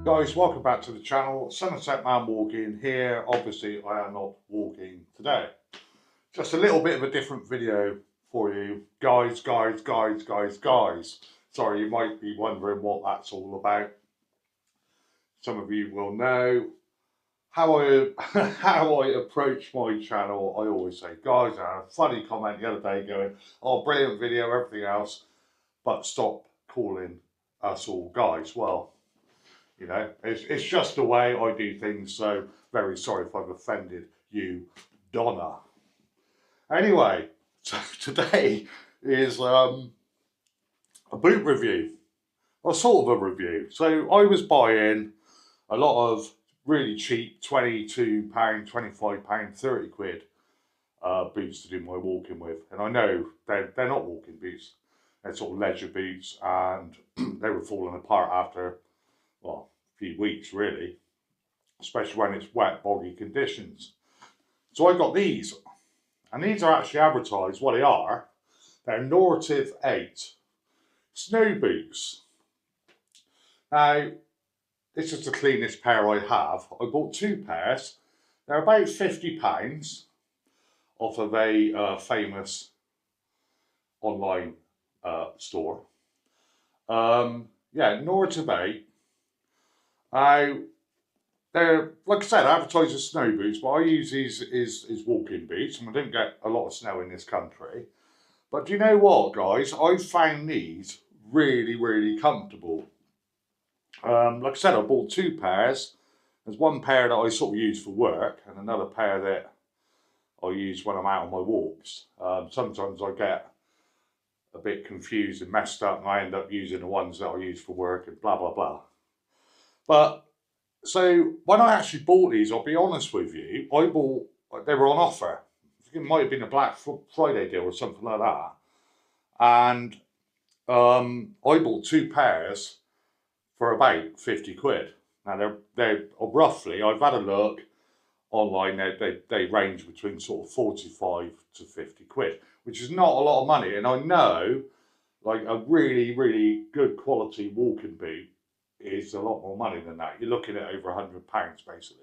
Guys, welcome back to the channel. Somerset Man walking here. Obviously, I am not walking today. Just a little bit of a different video for you. Guys. Sorry, you might be wondering what that's all about. Some of you will know how I how I approach my channel. I always say, guys, I had a funny comment the other day going, oh, brilliant video, everything else, but stop calling us all guys. Well, you know, it's just the way I do things, so very sorry if I've offended you, Donna. Anyway, so today is a boot review, or sort of a review. So I was buying a lot of really cheap £22, £25, 30 quid boots to do my walking with. And I know they're not walking boots, they're sort of leisure boots, and they were falling apart after, well, few weeks really, especially when it's wet, boggy conditions. So I got these, and these are actually advertised. What they are, they're Nortiv 8 snow boots. Now, this is the cleanest pair I have. I bought two pairs. They're about £50 off of a famous online store. Yeah, Nortiv 8. They're, like I said, advertised as snow boots, but I use these as walking boots, and I don't get a lot of snow in this country. But do you know what, guys? I found these really comfortable. Like I said, I bought two pairs. There's one pair that I sort of use for work, and another pair that I use when I'm out on my walks. Sometimes I get a bit confused and messed up, and I end up using the ones that I use for work and blah blah blah. But so when I actually bought these, I'll be honest with you, they were on offer. It might have been a Black Friday deal or something like that. And I bought two pairs for about 50 quid. Now they're roughly, I've had a look online, they range between sort of 45 to 50 quid, which is not a lot of money. And I know, like, a really good quality walking boot is a lot more money than that. You're looking at over £100 basically.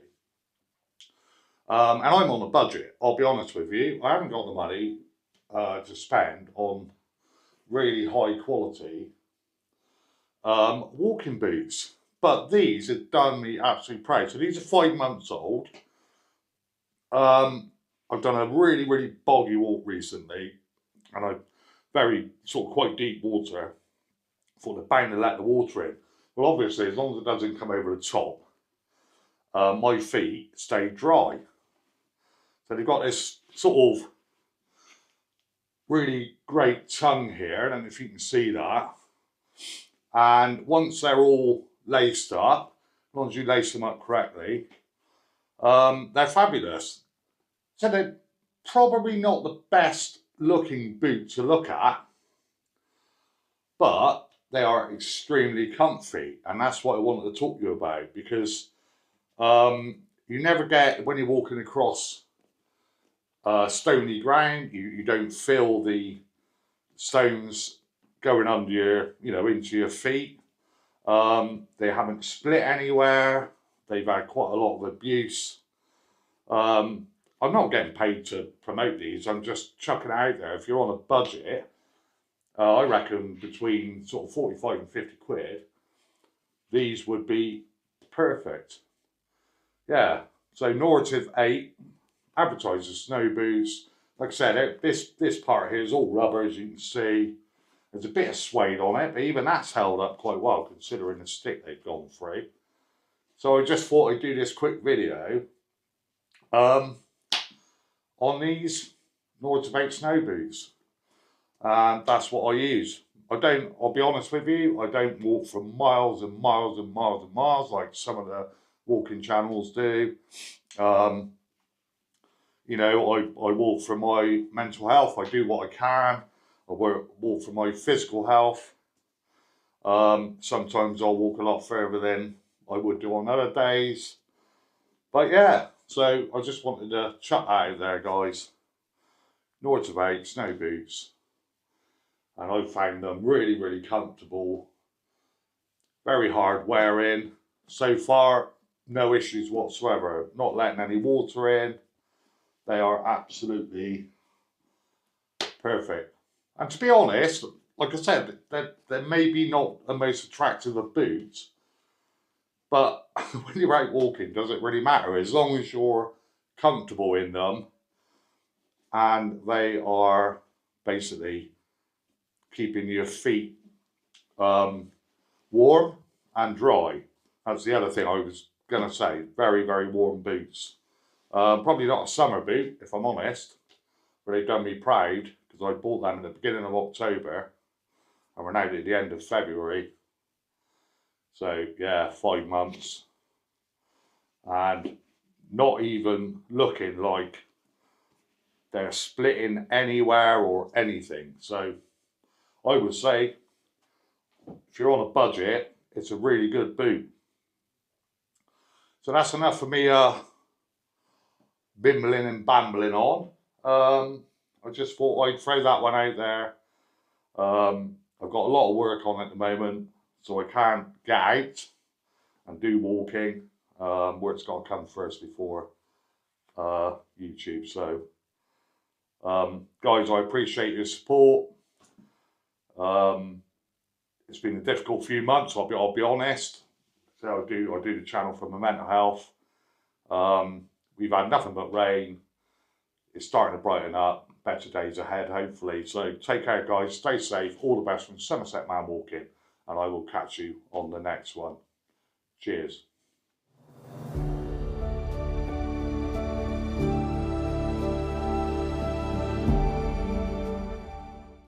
And I'm on a budget, I'll be honest with you. I haven't got the money to spend on really high quality walking boots. But these have done me absolutely proud. So these are 5 months old. I've done a really boggy walk recently, and I very sort of quite deep water. Thought they're bound to let the water in. Well, obviously, as long as it doesn't come over the top, my feet stay dry. So they've got this sort of really great tongue here. I don't know if you can see that. And once they're all laced up, as long as you lace them up correctly, they're fabulous. So they're probably not the best looking boot to look at, but they are extremely comfy, and that's what I wanted to talk to you about, because you never get, when you're walking across stony ground, you don't feel the stones going under your, into your feet. They haven't split anywhere. They've had quite a lot of abuse. I'm not getting paid to promote these. I'm just chucking it out there. If you're on a budget, I reckon between sort of 45 and 50 quid, these would be perfect. Yeah, so Nortiv 8, advertised as snow boots. Like I said, this part here is all rubber, as you can see. There's a bit of suede on it, but even that's held up quite well considering the stick they've gone through. So I just thought I'd do this quick video on these Nortiv 8 snow boots. That's what I use. I'll be honest with you, I don't walk for miles and miles and miles and miles like some of the walking channels do. I walk for my mental health. I do what I can. I walk for my physical health. Sometimes I'll walk a lot further than I would do on other days. But yeah, so I just wanted to chuck that out there, guys. Nortiv 8 snow boots. And I found them really comfortable, very hard wearing, so far, no issues whatsoever. Not letting any water in. They are absolutely perfect. And to be honest, like I said, they're maybe not the most attractive of boots, but when you're out walking, does it really matter? As long as you're comfortable in them and they are basically keeping your feet warm and dry. That's the other thing I was going to say. Very, very warm boots. Probably not a summer boot, if I'm honest, but they've done me proud because I bought them at the beginning of October and we're now at the end of February. So yeah, 5 months and not even looking like they're splitting anywhere or anything. So I would say if you're on a budget, it's a really good boot. So that's enough for me bimbling and bambling on. I just thought I'd throw that one out there. I've got a lot of work on at the moment, so I can't get out and do walking. Work's got to come first before YouTube. So, guys, I appreciate your support. It's been a difficult few months. I'll be honest. So I do the channel for my mental health. We've had nothing but rain. It's starting to brighten up. Better days ahead, hopefully. So take care, guys. Stay safe. All the best from Somerset Man Walking. And I will catch you on the next one. Cheers.